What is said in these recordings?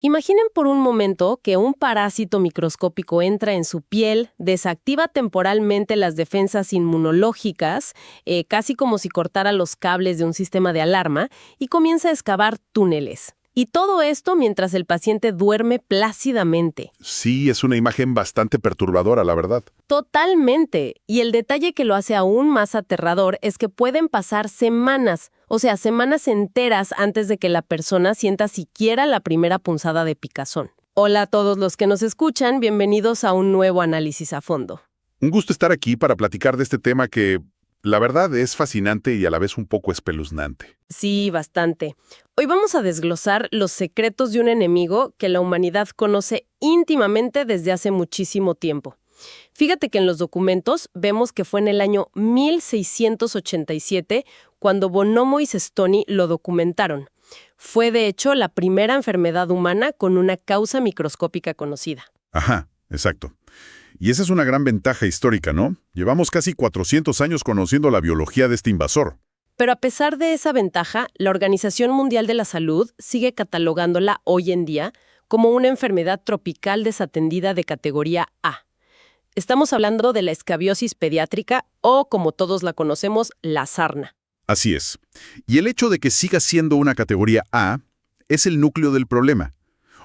Imaginen por un momento que un parásito microscópico entra en su piel, desactiva temporalmente las defensas inmunológicas, casi como si cortara los cables de un sistema de alarma, y comienza a excavar túneles. Y todo esto mientras el paciente duerme plácidamente. Sí, es una imagen bastante perturbadora, la verdad. Totalmente. Y el detalle que lo hace aún más aterrador es que pueden pasar semanas, o sea, semanas enteras antes de que la persona sienta siquiera la primera punzada de picazón. Hola a todos los que nos escuchan, bienvenidos a un nuevo análisis a fondo. Un gusto estar aquí para platicar de este tema que, la verdad, es fascinante y a la vez un poco espeluznante. Sí, bastante. Hoy vamos a desglosar los secretos de un enemigo que la humanidad conoce íntimamente desde hace muchísimo tiempo. Fíjate que en los documentos vemos que fue en el año 1687 cuando Bonomo y Sestoni lo documentaron. Fue, de hecho, la primera enfermedad humana con una causa microscópica conocida. Ajá, exacto. Y esa es una gran ventaja histórica, ¿no? Llevamos casi 400 años conociendo la biología de este invasor. Pero a pesar de esa ventaja, la Organización Mundial de la Salud sigue catalogándola hoy en día como una enfermedad tropical desatendida de categoría A. Estamos hablando de la escabiosis pediátrica o, como todos la conocemos, la sarna. Así es. Y el hecho de que siga siendo una categoría A es el núcleo del problema.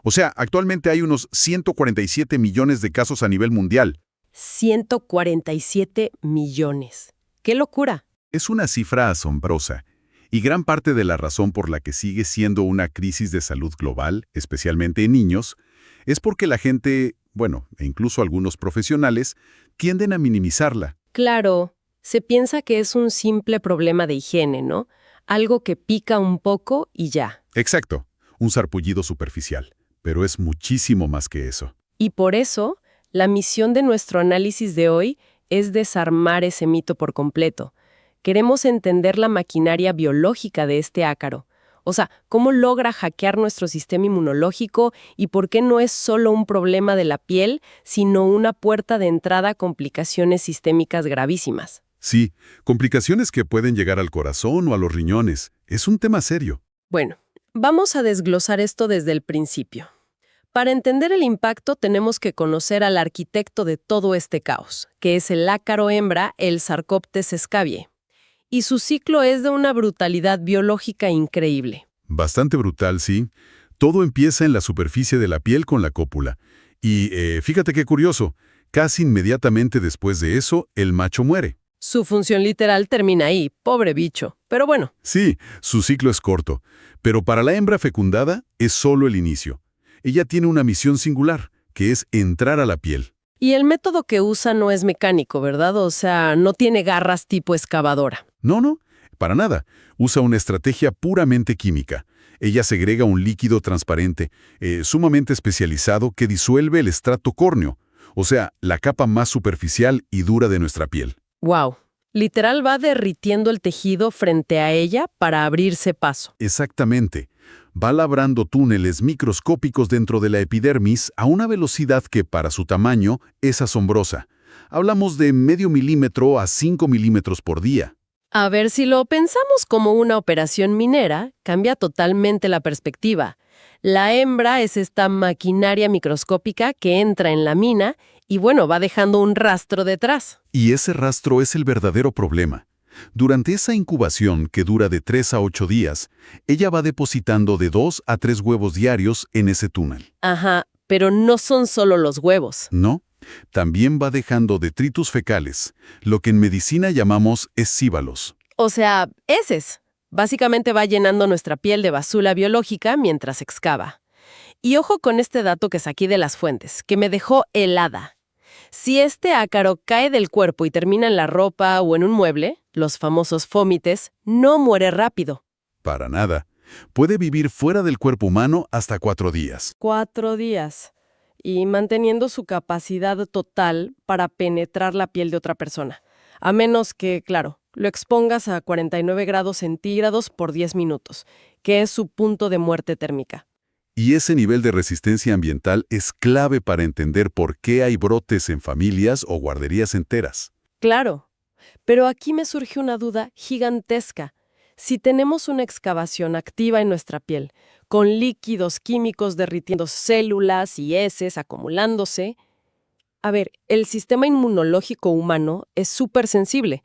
O sea, actualmente hay unos 147 millones de casos a nivel mundial. 147 millones. ¡Qué locura! Es una cifra asombrosa. Y gran parte de la razón por la que sigue siendo una crisis de salud global, especialmente en niños, es porque la gente, e incluso algunos profesionales, tienden a minimizarla. Claro, se piensa que es un simple problema de higiene, ¿no? Algo que pica un poco y ya. Exacto, un sarpullido superficial. Pero es muchísimo más que eso. Y por eso, la misión de nuestro análisis de hoy es desarmar ese mito por completo. Queremos entender la maquinaria biológica de este ácaro. O sea, cómo logra hackear nuestro sistema inmunológico y por qué no es solo un problema de la piel, sino una puerta de entrada a complicaciones sistémicas gravísimas. Sí, complicaciones que pueden llegar al corazón o a los riñones. Es un tema serio. Bueno, vamos a desglosar esto desde el principio. Para entender el impacto tenemos que conocer al arquitecto de todo este caos, que es el ácaro hembra, el Sarcoptes scabiei. Y su ciclo es de una brutalidad biológica increíble. Bastante brutal, sí. Todo empieza en la superficie de la piel con la cópula. Y fíjate qué curioso, casi inmediatamente después de eso, el macho muere. Su función literal termina ahí, pobre bicho. Pero bueno. Sí, su ciclo es corto. Pero para la hembra fecundada es solo el inicio. Ella tiene una misión singular, que es entrar a la piel. Y el método que usa no es mecánico, ¿verdad? O sea, no tiene garras tipo excavadora. No, para nada. Usa una estrategia puramente química. Ella segrega un líquido transparente, sumamente especializado, que disuelve el estrato córneo, o sea, la capa más superficial y dura de nuestra piel. ¡Wow! Literal va derritiendo el tejido frente a ella para abrirse paso. Exactamente. Va labrando túneles microscópicos dentro de la epidermis a una velocidad que, para su tamaño, es asombrosa. Hablamos de medio milímetro a 5 milímetros por día. A ver, si lo pensamos como una operación minera, cambia totalmente la perspectiva. La hembra es esta maquinaria microscópica que entra en la mina y, va dejando un rastro detrás. Y ese rastro es el verdadero problema. Durante esa incubación, que dura de 3 a 8 días, ella va depositando de 2 a 3 huevos diarios en ese túnel. Ajá, pero no son solo los huevos. No, también va dejando detritus fecales, lo que en medicina llamamos escíbalos. O sea, heces. Básicamente va llenando nuestra piel de basura biológica mientras excava. Y ojo con este dato que saqué de las fuentes, que me dejó helada. Si este ácaro cae del cuerpo y termina en la ropa o en un mueble, los famosos fómites, no muere rápido. Para nada. Puede vivir fuera del cuerpo humano hasta 4 días. 4 días. Y manteniendo su capacidad total para penetrar la piel de otra persona. A menos que, claro, lo expongas a 49 grados centígrados por 10 minutos, que es su punto de muerte térmica. Y ese nivel de resistencia ambiental es clave para entender por qué hay brotes en familias o guarderías enteras. Claro, pero aquí me surge una duda gigantesca. Si tenemos una excavación activa en nuestra piel, con líquidos químicos derritiendo células y heces acumulándose. A ver, el sistema inmunológico humano es súper sensible.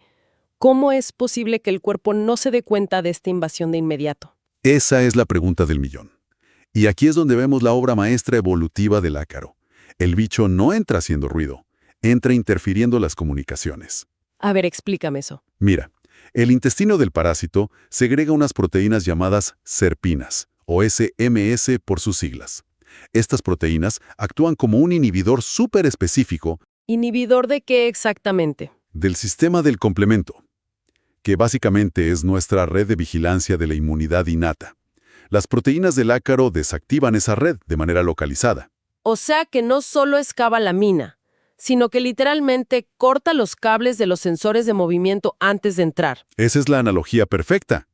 ¿Cómo es posible que el cuerpo no se dé cuenta de esta invasión de inmediato? Esa es la pregunta del millón. Y aquí es donde vemos la obra maestra evolutiva del ácaro. El bicho no entra haciendo ruido, entra interfiriendo las comunicaciones. A ver, explícame eso. Mira, el intestino del parásito segrega unas proteínas llamadas serpinas, o SMS por sus siglas. Estas proteínas actúan como un inhibidor súper específico ¿Inhibidor de qué exactamente? del sistema del complemento, que básicamente es nuestra red de vigilancia de la inmunidad innata. Las proteínas del ácaro desactivan esa red de manera localizada. O sea que no solo excava la mina, sino que literalmente corta los cables de los sensores de movimiento antes de entrar. Esa es la analogía perfecta.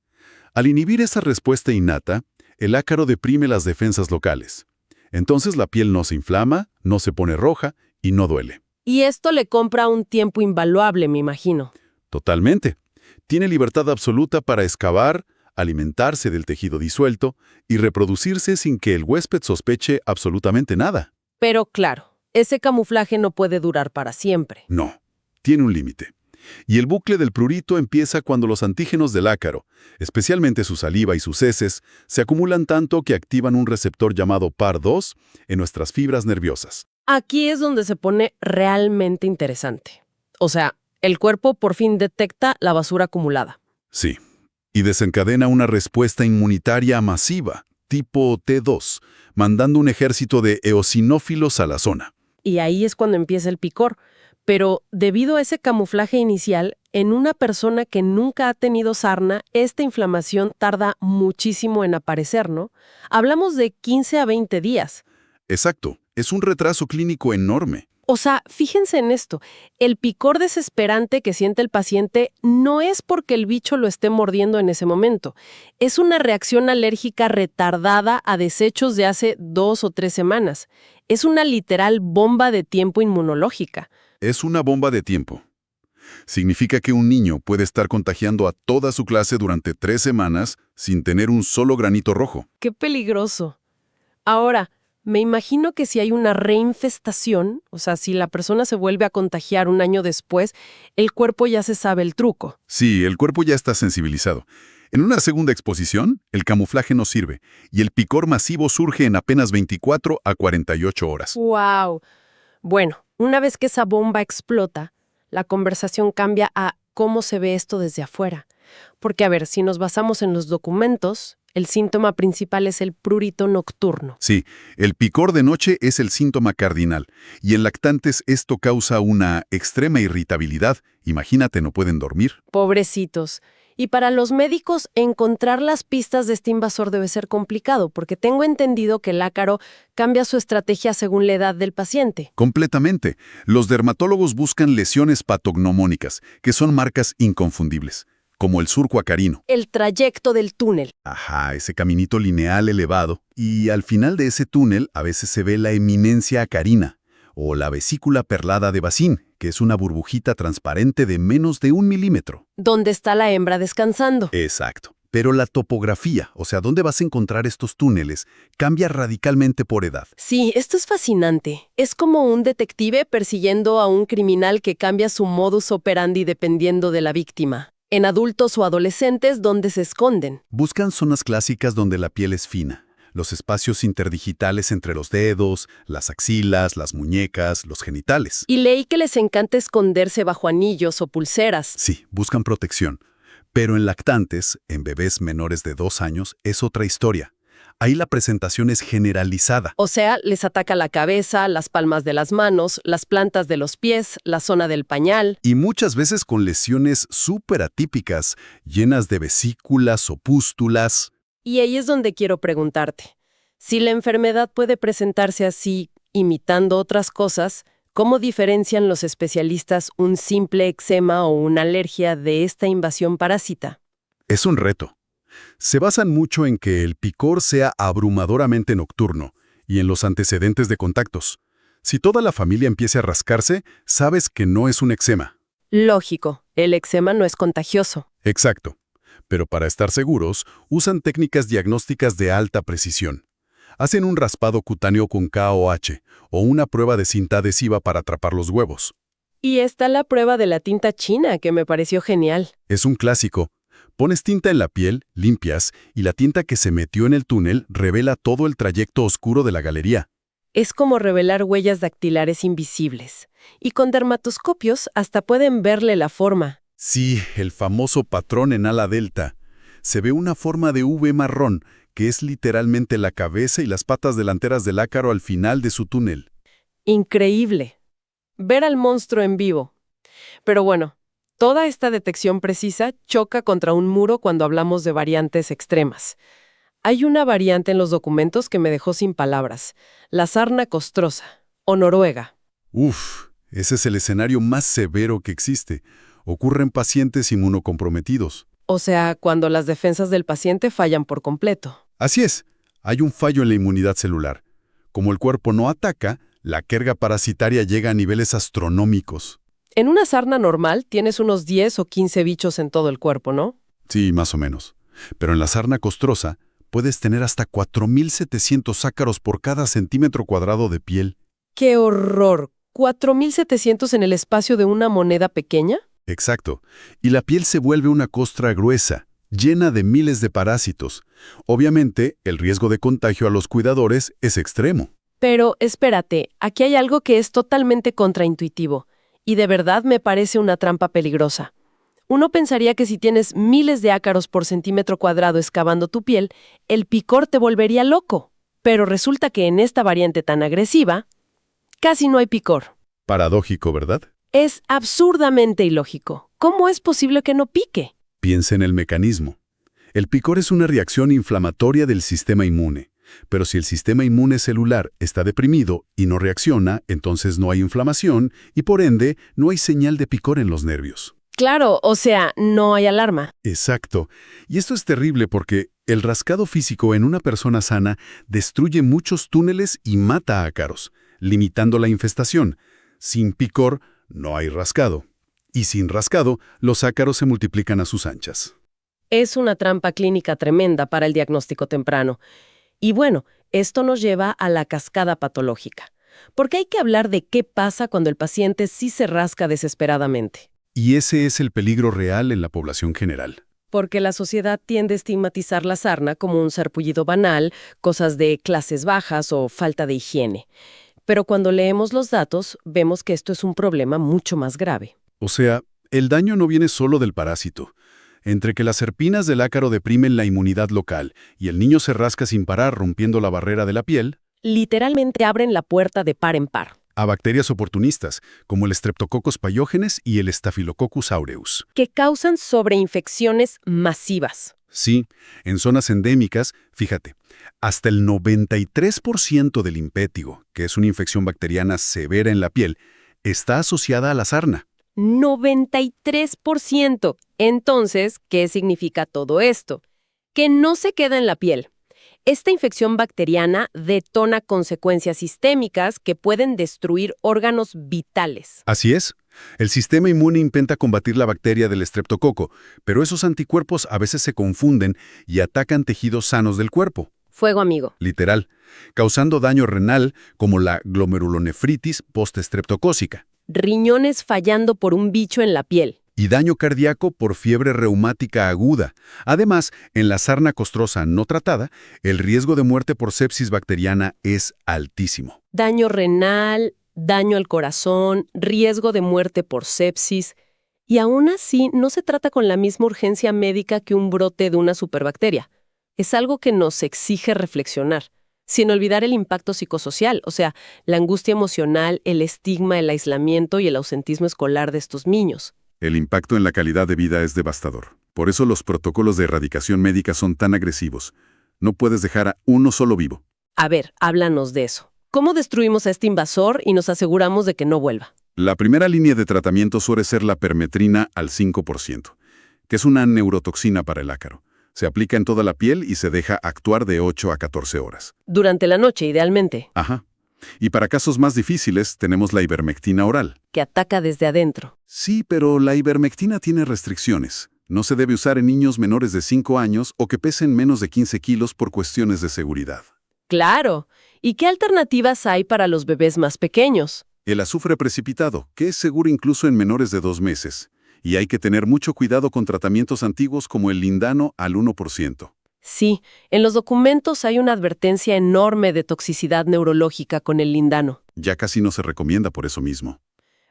Al inhibir esa respuesta innata, el ácaro deprime las defensas locales. Entonces la piel no se inflama, no se pone roja y no duele. Y esto le compra un tiempo invaluable, me imagino. Totalmente. Tiene libertad absoluta para excavar, alimentarse del tejido disuelto y reproducirse sin que el huésped sospeche absolutamente nada. Pero claro, ese camuflaje no puede durar para siempre. No, tiene un límite. Y el bucle del prurito empieza cuando los antígenos del ácaro, especialmente su saliva y sus heces, se acumulan tanto que activan un receptor llamado PAR2 en nuestras fibras nerviosas. Aquí es donde se pone realmente interesante. O sea, el cuerpo por fin detecta la basura acumulada. Sí, y desencadena una respuesta inmunitaria masiva, tipo T2, mandando un ejército de eosinófilos a la zona. Y ahí es cuando empieza el picor. Pero debido a ese camuflaje inicial, en una persona que nunca ha tenido sarna, esta inflamación tarda muchísimo en aparecer, ¿no? Hablamos de 15 a 20 días. Exacto, es un retraso clínico enorme. O sea, fíjense en esto, el picor desesperante que siente el paciente no es porque el bicho lo esté mordiendo en ese momento. Es una reacción alérgica retardada a desechos de hace 2 o 3 semanas. Es una literal bomba de tiempo inmunológica. Es una bomba de tiempo. Significa que un niño puede estar contagiando a toda su clase durante 3 semanas sin tener un solo granito rojo. ¡Qué peligroso! Ahora, me imagino que si hay una reinfestación, o sea, si la persona se vuelve a contagiar un año después, el cuerpo ya se sabe el truco. Sí, el cuerpo ya está sensibilizado. En una segunda exposición, el camuflaje no sirve y el picor masivo surge en apenas 24 a 48 horas. ¡Wow! Bueno, una vez que esa bomba explota, la conversación cambia a cómo se ve esto desde afuera. Porque, a ver, si nos basamos en los documentos, el síntoma principal es el prurito nocturno. Sí, el picor de noche es el síntoma cardinal, y en lactantes esto causa una extrema irritabilidad. Imagínate, no pueden dormir. Pobrecitos. Y para los médicos, encontrar las pistas de este invasor debe ser complicado, porque tengo entendido que el ácaro cambia su estrategia según la edad del paciente. Completamente. Los dermatólogos buscan lesiones patognomónicas, que son marcas inconfundibles, como el surco acarino. El trayecto del túnel. Ajá, ese caminito lineal elevado. Y al final de ese túnel a veces se ve la eminencia acarina, o la vesícula perlada de Bacin, que es una burbujita transparente de menos de 1 milímetro. ¿Dónde está la hembra descansando? Exacto. Pero la topografía, o sea, dónde vas a encontrar estos túneles, cambia radicalmente por edad. Sí, esto es fascinante. Es como un detective persiguiendo a un criminal que cambia su modus operandi dependiendo de la víctima. En adultos o adolescentes, ¿dónde se esconden? Buscan zonas clásicas donde la piel es fina. Los espacios interdigitales entre los dedos, las axilas, las muñecas, los genitales. Y leí que les encanta esconderse bajo anillos o pulseras. Sí, buscan protección. Pero en lactantes, en bebés menores de 2 años, es otra historia. Ahí la presentación es generalizada. O sea, les ataca la cabeza, las palmas de las manos, las plantas de los pies, la zona del pañal. Y muchas veces con lesiones súper atípicas, llenas de vesículas o pústulas. Y ahí es donde quiero preguntarte. Si la enfermedad puede presentarse así, imitando otras cosas, ¿cómo diferencian los especialistas un simple eczema o una alergia de esta invasión parásita? Es un reto. Se basan mucho en que el picor sea abrumadoramente nocturno y en los antecedentes de contactos. Si toda la familia empieza a rascarse, sabes que no es un eczema. Lógico, el eczema no es contagioso. Exacto. Pero para estar seguros, usan técnicas diagnósticas de alta precisión. Hacen un raspado cutáneo con KOH o una prueba de cinta adhesiva para atrapar los huevos. Y está la prueba de la tinta china, que me pareció genial. Es un clásico. Pones tinta en la piel, limpias, y la tinta que se metió en el túnel revela todo el trayecto oscuro de la galería. Es como revelar huellas dactilares invisibles. Y con dermatoscopios hasta pueden verle la forma. Sí, el famoso patrón en ala delta. Se ve una forma de V marrón, que es literalmente la cabeza y las patas delanteras del ácaro al final de su túnel. Increíble. Ver al monstruo en vivo. Pero bueno, toda esta detección precisa choca contra un muro cuando hablamos de variantes extremas. Hay una variante en los documentos que me dejó sin palabras, la sarna costrosa, o noruega. Uf, ese es el escenario más severo que existe. Ocurre en pacientes inmunocomprometidos. O sea, cuando las defensas del paciente fallan por completo. Así es, hay un fallo en la inmunidad celular. Como el cuerpo no ataca, la carga parasitaria llega a niveles astronómicos. En una sarna normal tienes unos 10 o 15 bichos en todo el cuerpo, ¿no? Sí, más o menos. Pero en la sarna costrosa puedes tener hasta 4.700 ácaros por cada centímetro cuadrado de piel. ¡Qué horror! ¿4.700 en el espacio de una moneda pequeña? Exacto. Y la piel se vuelve una costra gruesa, llena de miles de parásitos. Obviamente, el riesgo de contagio a los cuidadores es extremo. Pero espérate, aquí hay algo que es totalmente contraintuitivo, y de verdad me parece una trampa peligrosa. Uno pensaría que si tienes miles de ácaros por centímetro cuadrado excavando tu piel, el picor te volvería loco. Pero resulta que en esta variante tan agresiva, casi no hay picor. Paradójico, ¿verdad? Es absurdamente ilógico. ¿Cómo es posible que no pique? Piensa en el mecanismo. El picor es una reacción inflamatoria del sistema inmune. Pero si el sistema inmune celular está deprimido y no reacciona, entonces no hay inflamación y por ende no hay señal de picor en los nervios. Claro, o sea, no hay alarma. Exacto. Y esto es terrible porque el rascado físico en una persona sana destruye muchos túneles y mata a ácaros, limitando la infestación. Sin picor no hay rascado. Y sin rascado, los ácaros se multiplican a sus anchas. Es una trampa clínica tremenda para el diagnóstico temprano. Y bueno, esto nos lleva a la cascada patológica, porque hay que hablar de qué pasa cuando el paciente sí se rasca desesperadamente. Y ese es el peligro real en la población general. Porque la sociedad tiende a estigmatizar la sarna como un sarpullido banal, cosas de clases bajas o falta de higiene. Pero cuando leemos los datos, vemos que esto es un problema mucho más grave. O sea, el daño no viene solo del parásito. Entre que las serpinas del ácaro deprimen la inmunidad local y el niño se rasca sin parar rompiendo la barrera de la piel, Literalmente abren la puerta de par en par, a bacterias oportunistas, como el Streptococcus pyogenes y el Staphylococcus aureus. que causan sobreinfecciones masivas. Sí, en zonas endémicas, fíjate, hasta el 93% del impétigo, que es una infección bacteriana severa en la piel, está asociada a la sarna. 93%. Entonces, ¿qué significa todo esto? Que no se queda en la piel. Esta infección bacteriana detona consecuencias sistémicas que pueden destruir órganos vitales. Así es. El sistema inmune intenta combatir la bacteria del estreptococo, pero esos anticuerpos a veces se confunden y atacan tejidos sanos del cuerpo. Fuego amigo. Literal, causando daño renal como la glomerulonefritis postestreptocócica. Riñones fallando por un bicho en la piel. Y daño cardíaco por fiebre reumática aguda. Además, en la sarna costrosa no tratada, el riesgo de muerte por sepsis bacteriana es altísimo. Daño renal, daño al corazón, riesgo de muerte por sepsis. Y aún así, no se trata con la misma urgencia médica que un brote de una superbacteria. Es algo que nos exige reflexionar. Sin olvidar el impacto psicosocial, o sea, la angustia emocional, el estigma, el aislamiento y el ausentismo escolar de estos niños. El impacto en la calidad de vida es devastador. Por eso los protocolos de erradicación médica son tan agresivos. No puedes dejar a uno solo vivo. A ver, háblanos de eso. ¿Cómo destruimos a este invasor y nos aseguramos de que no vuelva? La primera línea de tratamiento suele ser la permetrina al 5%, que es una neurotoxina para el ácaro. Se aplica en toda la piel y se deja actuar de 8 a 14 horas. Durante la noche, idealmente. Ajá. Y para casos más difíciles tenemos la ivermectina oral. Que ataca desde adentro. Sí, pero la ivermectina tiene restricciones. No se debe usar en niños menores de 5 años o que pesen menos de 15 kilos por cuestiones de seguridad. Claro. ¿Y qué alternativas hay para los bebés más pequeños? El azufre precipitado, que es seguro incluso en menores de 2 meses. Y hay que tener mucho cuidado con tratamientos antiguos como el lindano al 1%. Sí, en los documentos hay una advertencia enorme de toxicidad neurológica con el lindano. Ya casi no se recomienda por eso mismo.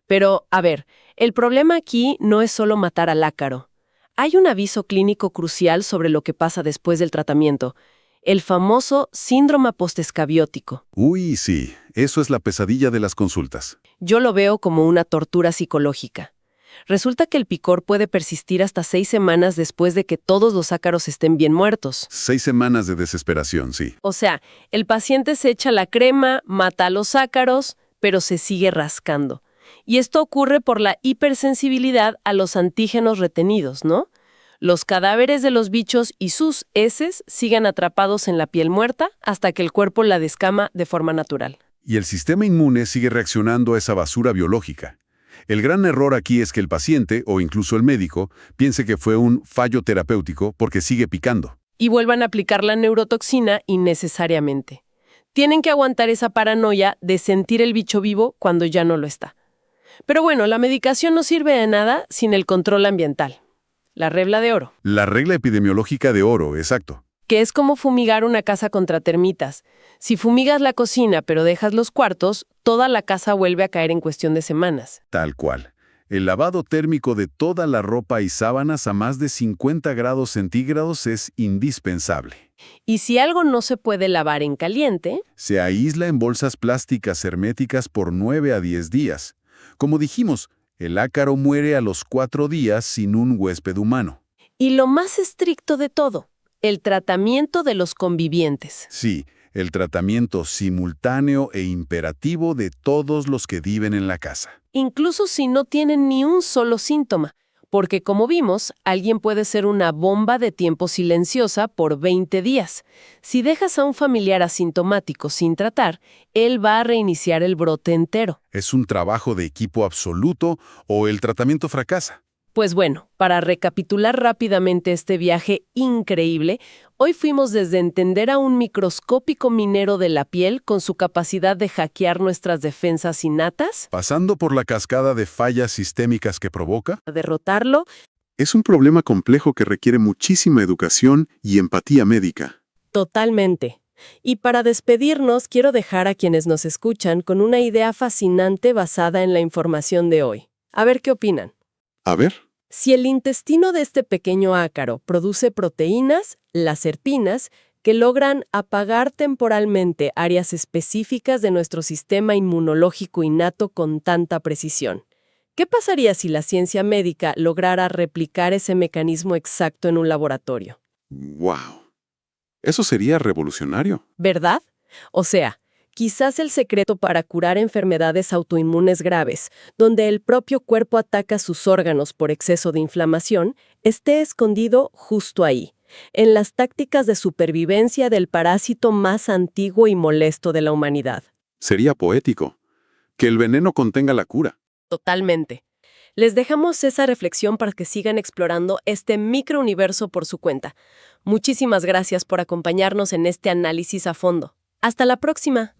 Pero, a ver, el problema aquí no es solo matar al ácaro. Hay un aviso clínico crucial sobre lo que pasa después del tratamiento, el famoso síndrome postescabiótico. Uy, sí, eso es la pesadilla de las consultas. Yo lo veo como una tortura psicológica. Resulta que el picor puede persistir hasta 6 semanas después de que todos los ácaros estén bien muertos. 6 semanas de desesperación, sí. O sea, el paciente se echa la crema, mata a los ácaros, pero se sigue rascando. Y esto ocurre por la hipersensibilidad a los antígenos retenidos, ¿no? Los cadáveres de los bichos y sus heces siguen atrapados en la piel muerta hasta que el cuerpo la descama de forma natural. Y el sistema inmune sigue reaccionando a esa basura biológica. El gran error aquí es que el paciente, o incluso el médico, piense que fue un fallo terapéutico porque sigue picando. Y vuelvan a aplicar la neurotoxina innecesariamente. Tienen que aguantar esa paranoia de sentir el bicho vivo cuando ya no lo está. Pero bueno, la medicación no sirve de nada sin el control ambiental. La regla de oro. La regla epidemiológica de oro, exacto. Que es como fumigar una casa contra termitas. Si fumigas la cocina pero dejas los cuartos, toda la casa vuelve a caer en cuestión de semanas. Tal cual. El lavado térmico de toda la ropa y sábanas a más de 50 grados centígrados es indispensable. Y si algo no se puede lavar en caliente, Se aísla en bolsas plásticas herméticas por 9 a 10 días. Como dijimos, el ácaro muere a los 4 días sin un huésped humano. y lo más estricto de todo, el tratamiento de los convivientes. Sí, el tratamiento simultáneo e imperativo de todos los que viven en la casa. Incluso si no tienen ni un solo síntoma, porque como vimos, alguien puede ser una bomba de tiempo silenciosa por 20 días. Si dejas a un familiar asintomático sin tratar, él va a reiniciar el brote entero. ¿Es un trabajo de equipo absoluto o el tratamiento fracasa? Pues bueno, para recapitular rápidamente este viaje increíble, hoy fuimos desde entender a un microscópico minero de la piel con su capacidad de hackear nuestras defensas innatas, Pasando por la cascada de fallas sistémicas que provoca, a derrotarlo. es un problema complejo que requiere muchísima educación y empatía médica. Totalmente. Y para despedirnos, quiero dejar a quienes nos escuchan con una idea fascinante basada en la información de hoy. A ver qué opinan. A ver. Si el intestino de este pequeño ácaro produce proteínas, las serpinas, que logran apagar temporalmente áreas específicas de nuestro sistema inmunológico innato con tanta precisión, ¿qué pasaría si la ciencia médica lograra replicar ese mecanismo exacto en un laboratorio? ¡Wow! Eso sería revolucionario. ¿Verdad? O sea, quizás el secreto para curar enfermedades autoinmunes graves, donde el propio cuerpo ataca sus órganos por exceso de inflamación, esté escondido justo ahí, en las tácticas de supervivencia del parásito más antiguo y molesto de la humanidad. Sería poético. Que el veneno contenga la cura. Totalmente. Les dejamos esa reflexión para que sigan explorando este microuniverso por su cuenta. Muchísimas gracias por acompañarnos en este análisis a fondo. ¡Hasta la próxima!